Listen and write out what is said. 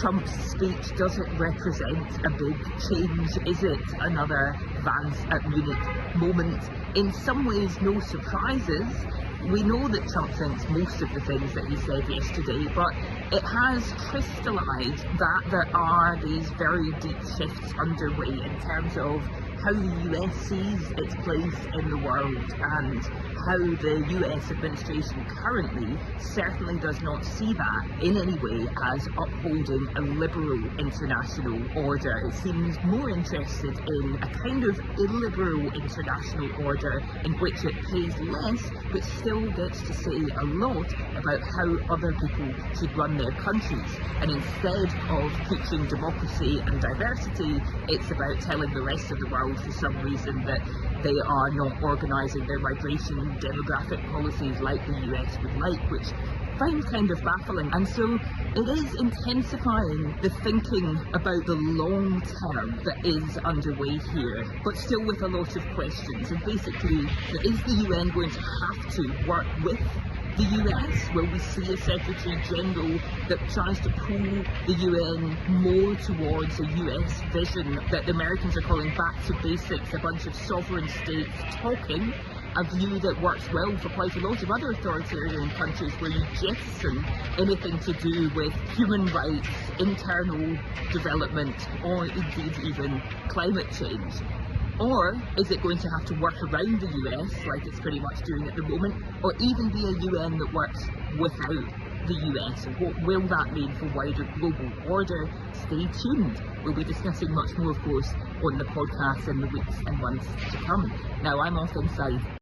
Trump's speech doesn't represent a big change, is it? Another Vance at Munich moment. In some ways, no surprises. We know that Trump thinks most of the things that he said yesterday, but it has crystallised that there are these very deep shifts underway in terms of how the US sees its place in the world, and how the US administration currently certainly does not see that in any way as upholding a liberal international order. It seems more interested in a kind of illiberal international order in which it pays less but still gets to say a lot about how other people should run their countries. And instead of preaching democracy and diversity, it's about telling the rest of the world for some reason that they are not organising their migration and demographic policies like the US would like, which I find kind of baffling. And so it is intensifying the thinking about the long term that is underway here, but still with a lot of questions. And basically, is the UN going to have to work with the US? Will we see a Secretary General that tries to pull the UN more towards a US vision that the Americans are calling back to basics, a bunch of sovereign states talking, a view that works well for quite a lot of other authoritarian countries where you jettison anything to do with human rights, internal development, or indeed even climate change? Or is it going to have to work around the US like it's pretty much doing at the moment, or even be a UN that works without the US? And what will that mean for wider global order? Stay tuned. We'll be discussing much more, of course, on the podcast in the weeks and months to come. Now I'm off inside.